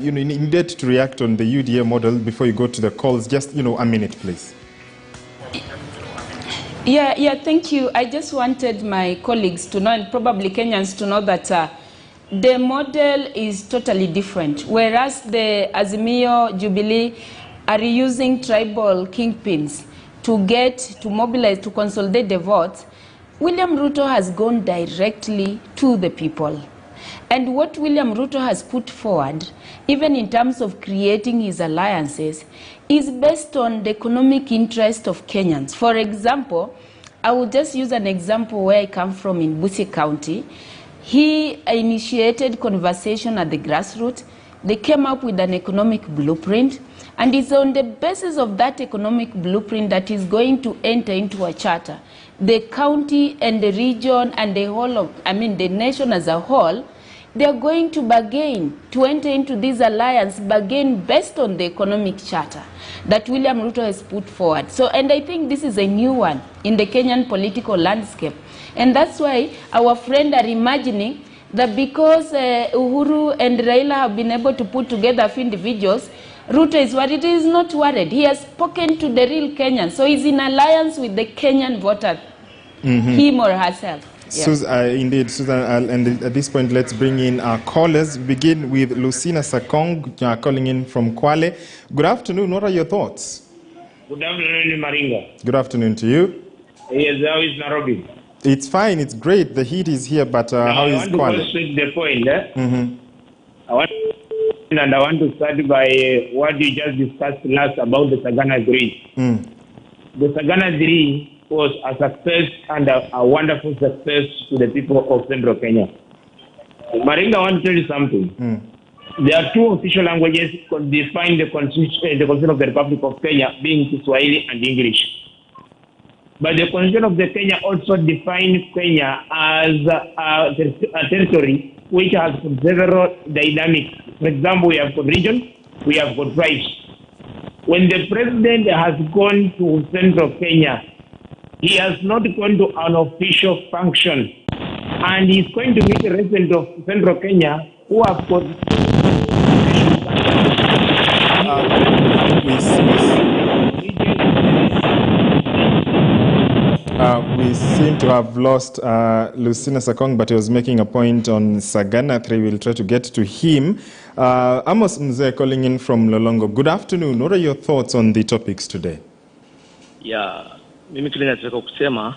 You needed to react on the UDA model before you go to the calls. Just, a minute, please. Yeah, thank you. I just wanted my colleagues to know, and probably Kenyans to know, that the model is totally different. Whereas the Azimio Jubilee are using tribal kingpins to mobilize, to consolidate the votes, William Ruto has gone directly to the people. And what William Ruto has put forward, even in terms of creating his alliances, is based on the economic interest of Kenyans. For example, I will just use an example where I come from in Busia County. He initiated conversation at the grassroots. They came up with an economic blueprint, and it's on the basis of that economic blueprint that is going to enter into a charter. The county and the region and the whole of, the nation as a whole, they are going to bargain, to enter into this alliance, bargain based on the economic charter that William Ruto has put forward. So, and I think this is a new one in the Kenyan political landscape. And that's why our friends are imagining that because Uhuru and Raila have been able to put together a few individuals, Ruto is worried. He is not worried. He has spoken to the real Kenyans. So he's in alliance with the Kenyan voter, him or herself. Yeah. Indeed, Susan, and at this point, let's bring in our callers. Begin with Lucina Sakong, calling in from Kwale. Good afternoon. What are your thoughts? Good afternoon, Maringa. Good afternoon to you. Yes, how is Nairobi? It's fine. It's great. The heat is here, but how is Kwale? I want to go straight to the point. I want to start by what you just discussed last about the Sagana 3. The Sagana 3 was a success and a wonderful success to the people of Central Kenya. Maringa, I want to tell you something. There are two official languages that define the Constitution of the Republic of Kenya, being Kiswahili and English. But the Constitution of the Kenya also defines Kenya as a territory which has several dynamics. For example, we have got region, we have got tribes. When the president has gone to Central Kenya, he has not gone to an official function, and he's going to meet the residents of Central Kenya who have got. We seem to have lost Lucina Sakong, but he was making a point on Sagana 3. We'll try to get to him. Amos Mzee calling in from Lolongo. Good afternoon. What are your thoughts on the topics today? Yeah. Mimi kile nataka kusema.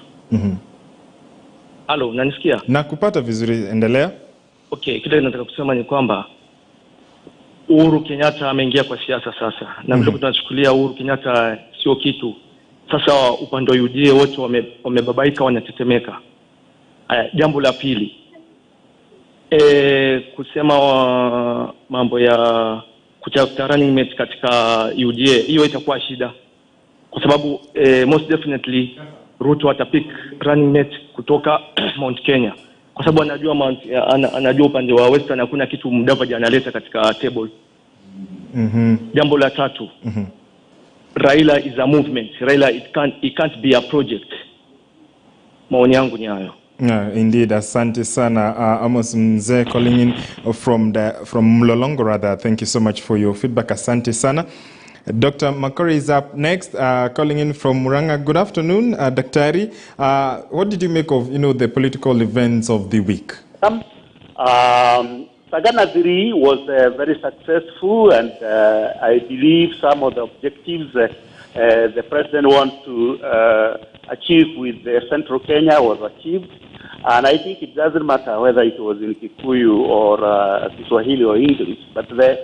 Halo, unanisikia? Nakupata vizuri, endelea. Okay, kile nataka kusema ni kwamba Uhuru Kenyatta ameingia kwa siasa sasa. Na vile tunachukulia Uhuru Kenyatta sio kitu. Sasa upande wa UDA wote wamebabaika, wanatetemeka. Jambo la pili. Kusema mambo ya kutafuta running mate katika UDA, hiyo itakuwa shida. Kwa sababu most definitely Ruto atapick running mate kutoka Mount Kenya. Kwa sababu anajua upande wa Western hakuna kitu Mudavadi analeta katika table. Jambo la tatu. Raila is a movement. Raila it can't be a project. Maoni yangu ni hayo. Indeed, asante sana. Amos Mzee calling in from Mlolongo rather. Thank you so much for your feedback. Asante sana. Dr. Makori is up next, calling in from Muranga. Good afternoon, Daktari. What did you make of, the political events of the week? Sagana 3 was very successful, and I believe some of the objectives the president wants to achieve with Central Kenya was achieved. And I think it doesn't matter whether it was in Kikuyu or Kiswahili or English, but the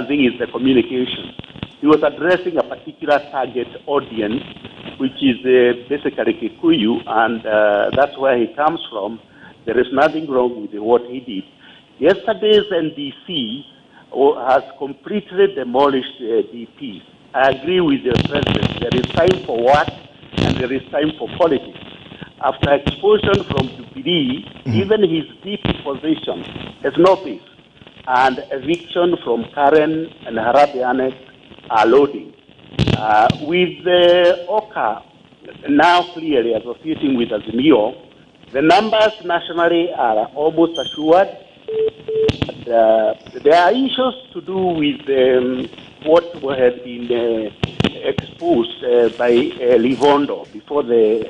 thing is the communication. He was addressing a particular target audience, which is basically Kikuyu, and that's where he comes from. There is nothing wrong with what he did. Yesterday's NDC has completely demolished DP. I agree with the president. There is time for work and there is time for politics. After expulsion from Jubilee, even his DP position has no peace. And eviction from Karen and Harabi Annex are loading. With the OCA now clearly associating with Azimio, the numbers nationally are almost assured. there are issues to do with what had been exposed by Livondo before the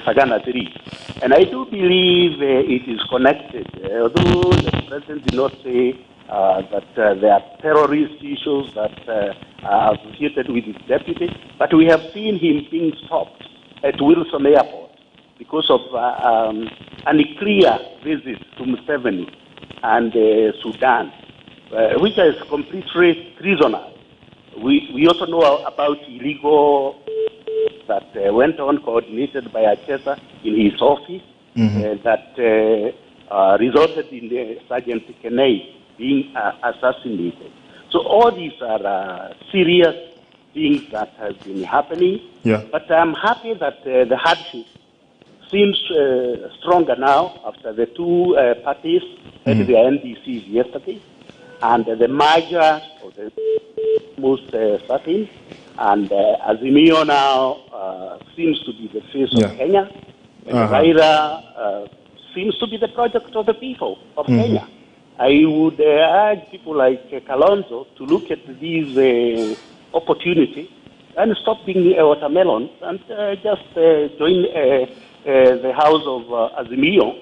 Sagana 3. And I do believe it is connected, although the president did not say that there are terrorist issues that are associated with his deputy, but we have seen him being stopped at Wilson Airport because of an unclear visit to Museveni and Sudan, which is completely treasonous. We also know about illegal that went on coordinated by Achesa in his office that resulted in Sergeant Kenei being assassinated. So all these are serious things that have been happening. Yeah. But I'm happy that the hardship seems stronger now after the two parties had their NDCs yesterday, and the merger of the most certain, and Azimio now seems to be the face of Kenya, and Raila seems to be the project of the people of Kenya. I would urge people like Kalonzo to look at these opportunities and stop being a watermelon and just join the house of Azimio,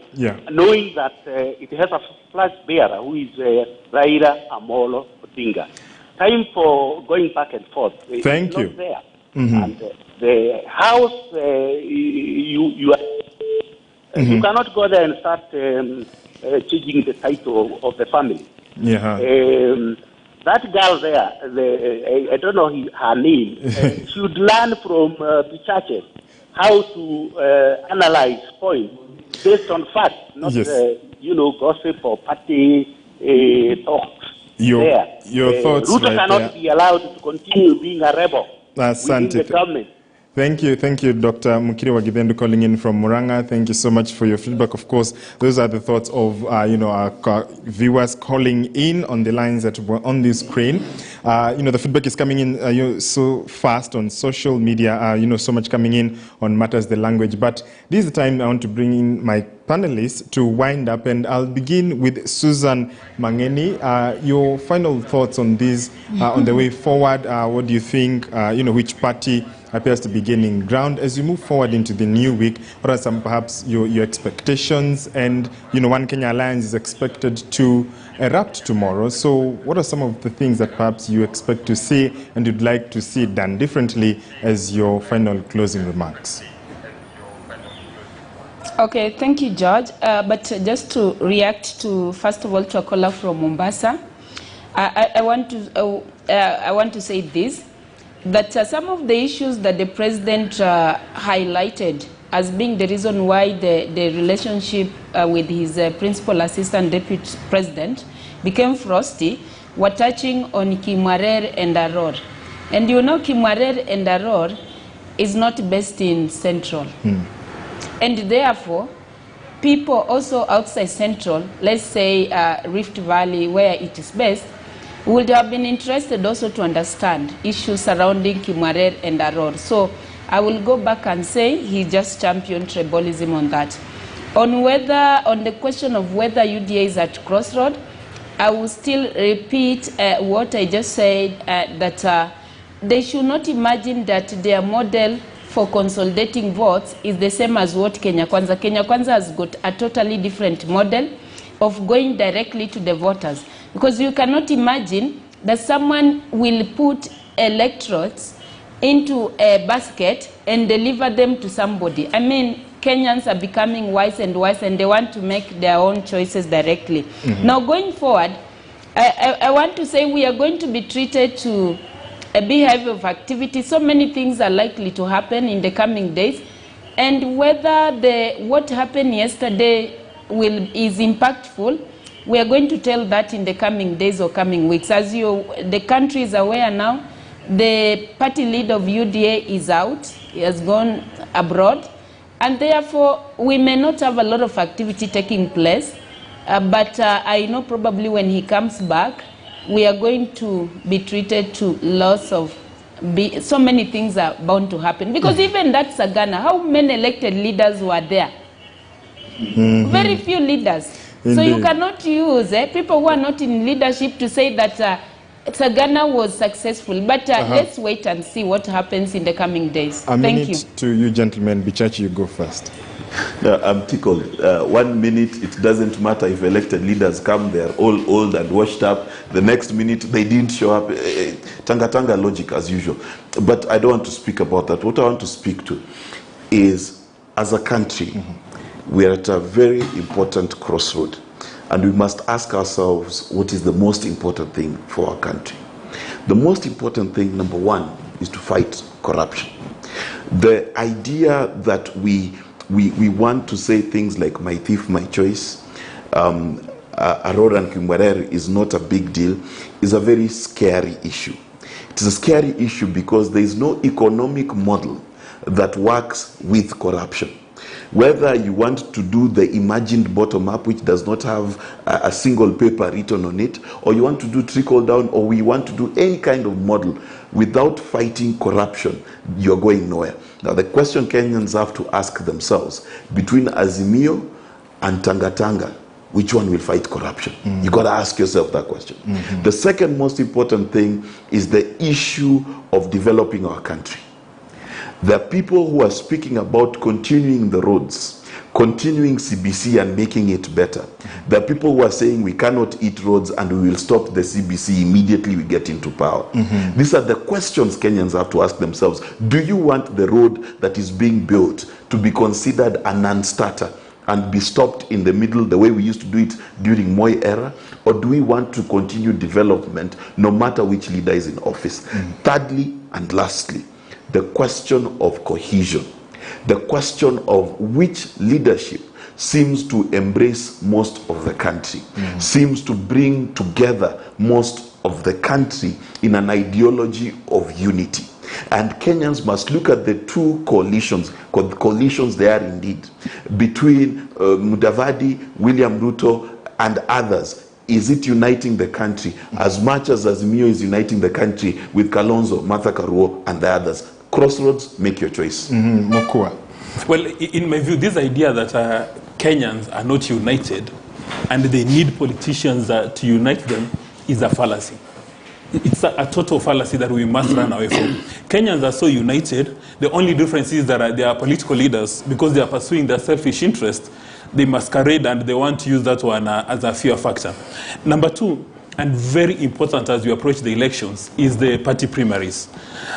knowing that it has a flag bearer who is Raila Amolo Odinga. Time for going back and forth. Thank you. Not there. And the house, you cannot go there and start changing the title of the family. That girl there, I don't know her name, should learn from the churches how to analyze points based on facts, not gossip or party talks. Your thoughts Ruto right cannot there. be allowed to continue being a rebel within the government. Thank you, Dr. Mukiri Wagidendu calling in from Muranga. Thank you so much for your feedback. Of course, those are the thoughts of our viewers calling in on the lines that were on the screen. The feedback is coming in so fast on social media. So much coming in on matters the language. But this is the time I want to bring in my panelists to wind up, and I'll begin with Susan Mangeni. Your final thoughts on this, on the way forward. What do you think? Which party appears to be gaining ground as you move forward into the new week? What are some perhaps your expectations? And One Kenya Alliance is expected to erupt tomorrow. So what are some of the things that perhaps you expect to see and you'd like to see done differently as your final closing remarks? Okay, thank you, George. But just to react to, first of all, to a caller from Mombasa, I want to say this, that some of the issues that the president highlighted as being the reason why the relationship with his principal assistant deputy president became frosty were touching on Kimwarer and Aror. And Kimwarer and Aror is not based in Central. And therefore, people also outside Central, let's say Rift Valley, where it is based, would have been interested also to understand issues surrounding Kimwarer and Aror. So I will go back and say he just championed tribalism on that. On the question of whether UDA is at crossroad, I will still repeat what I just said, that they should not imagine that their model for consolidating votes is the same as what Kenya Kwanza. Kenya Kwanza has got a totally different model of going directly to the voters. Because you cannot imagine that someone will put electrodes into a basket and deliver them to somebody. I mean, Kenyans are becoming wise and wise, and they want to make their own choices directly. Now, going forward, I want to say we are going to be treated to a behavior of activity. So many things are likely to happen in the coming days. And whether what happened yesterday is impactful, we are going to tell that in the coming days or coming weeks. As the country is aware now, the party leader of UDA is out. He has gone abroad. And therefore, we may not have a lot of activity taking place. But I know probably when he comes back, we are going to be treated to loss of... so many things are bound to happen. Because even that Sagana, how many elected leaders were there? Very few leaders. So you cannot use people who are not in leadership to say that Sagana was successful. But let's wait and see what happens in the coming days. Thank you. To you, gentlemen. Bichachi, you go first. I'm tickled. 1 minute, it doesn't matter if elected leaders come, they're all old and washed up. The next minute, they didn't show up. Tanga logic as usual. But I don't want to speak about that. What I want to speak to is, as a country, we are at a very important crossroad. And we must ask ourselves, what is the most important thing for our country? The most important thing, number one, is to fight corruption. The idea that we want to say things like my thief, my choice, Aurora and Kimwarer is not a big deal, is a very scary issue. It is a scary issue because there is no economic model that works with corruption. Whether you want to do the imagined bottom-up, which does not have a single paper written on it, or you want to do trickle-down, or we want to do any kind of model, without fighting corruption, you're going nowhere. Now, the question Kenyans have to ask themselves, between Azimio and Tanga, which one will fight corruption? You got to ask yourself that question. The second most important thing is the issue of developing our country. There are people who are speaking about continuing the roads, continuing CBC and making it better. There are people who are saying we cannot eat roads and we will stop the CBC immediately we get into power. These are the questions Kenyans have to ask themselves. Do you want the road that is being built to be considered a non-starter and be stopped in the middle the way we used to do it during Moi era? Or do we want to continue development no matter which leader is in office? Thirdly and lastly, the question of cohesion, the question of which leadership seems to embrace most of the country, seems to bring together most of the country in an ideology of unity. And Kenyans must look at the two coalitions they are indeed, between Mudavadi, William Ruto, and others. Is it uniting the country as much as Azimio is uniting the country with Kalonzo, Martha Karua, and the others? Crossroads, make your choice. Mokua. Well, in my view, this idea that Kenyans are not united and they need politicians to unite them is a fallacy. It's a total fallacy that we must run away from. Kenyans are so united. The only difference is that they are political leaders, because they are pursuing their selfish interest, they masquerade and they want to use that one as a fear factor. Number two, and very important as we approach the elections, is the party primaries.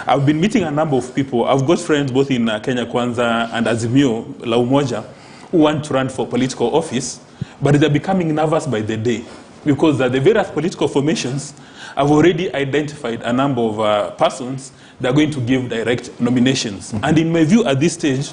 I've been meeting a number of people. I've got friends both in Kenya Kwanza and Azimio, La Umoja, who want to run for political office, but they're becoming nervous by the day, because the various political formations have already identified a number of persons that are going to give direct nominations. And in my view, at this stage,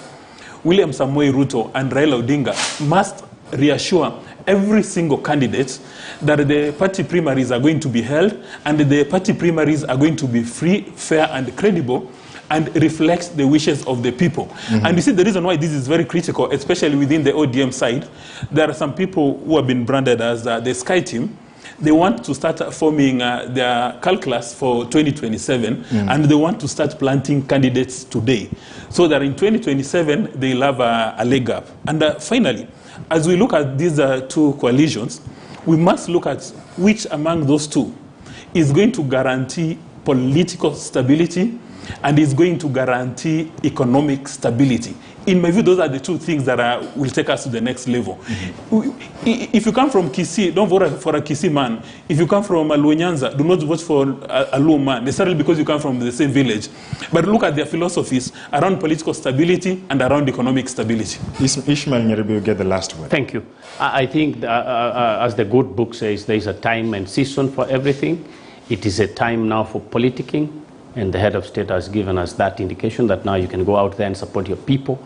William Samoei Ruto and Raila Odinga must reassure every single candidate that the party primaries are going to be held, and the party primaries are going to be free, fair, and credible, and reflect the wishes of the people. And you see, the reason why this is very critical, especially within the ODM side, there are some people who have been branded as the Sky Team. They want to start forming their calculus for 2027, and they want to start planting candidates today, so that in 2027 they'll have a leg up. And finally, as we look at these two coalitions, we must look at which among those two is going to guarantee political stability and is going to guarantee economic stability. In my view, those are the two things that will take us to the next level. If you come from Kisii, don't vote for a Kisii man. If you come from Luo-Nyanza, do not vote for a Luo man, necessarily because you come from the same village. But look at their philosophies around political stability and around economic stability. Ishmael Nyeribe, you get the last word. Thank you. I think, as the good book says, there is a time and season for everything. It is a time now for politicking. And the head of state has given us that indication that now you can go out there and support your people.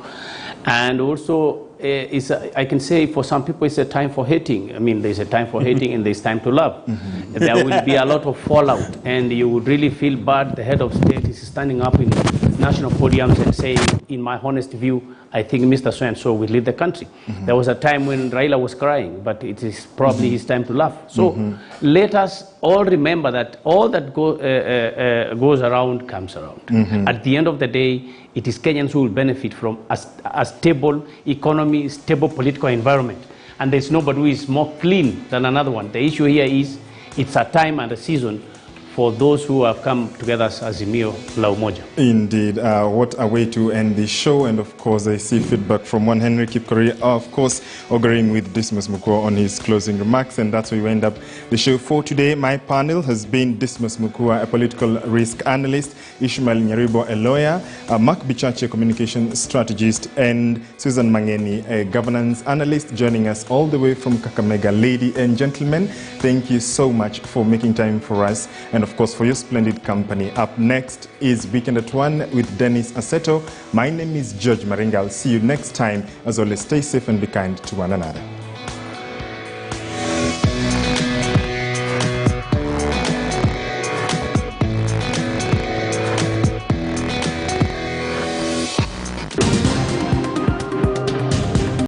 And also, I can say for some people it's a time for hating. I mean, there's a time for hating and there's time to love. There will be a lot of fallout, and you would really feel bad. The head of state is standing up in national podiums and saying, in my honest view, I think Mr. So-and-so will lead the country. There was a time when Raila was crying, but it is probably his time to laugh. So let us all remember that all that goes around comes around. At the end of the day, it is Kenyans who will benefit from a stable economy, stable political environment. and there's nobody who is more clean than another one. The issue here is it's a time and a season for those who have come together as Azimio la Umoja. Indeed. What a way to end the show. And of course, I see feedback from one Henry Kipkorir, of course, agreeing with Dismas Mukua on his closing remarks. And that's where we end up the show for today. My panel has been Dismas Mukua, a political risk analyst, Ishmael Nyaribo, a lawyer, Mark Bichache, a communication strategist, and Susan Mangeni, a governance analyst, joining us all the way from Kakamega. Ladies and gentlemen, thank you so much for making time for us, and of course for your splendid company. Up next is Weekend at 1 with Dennis Aseto. My name is George Maringa. I'll see you next time. As always, stay safe and be kind to one another.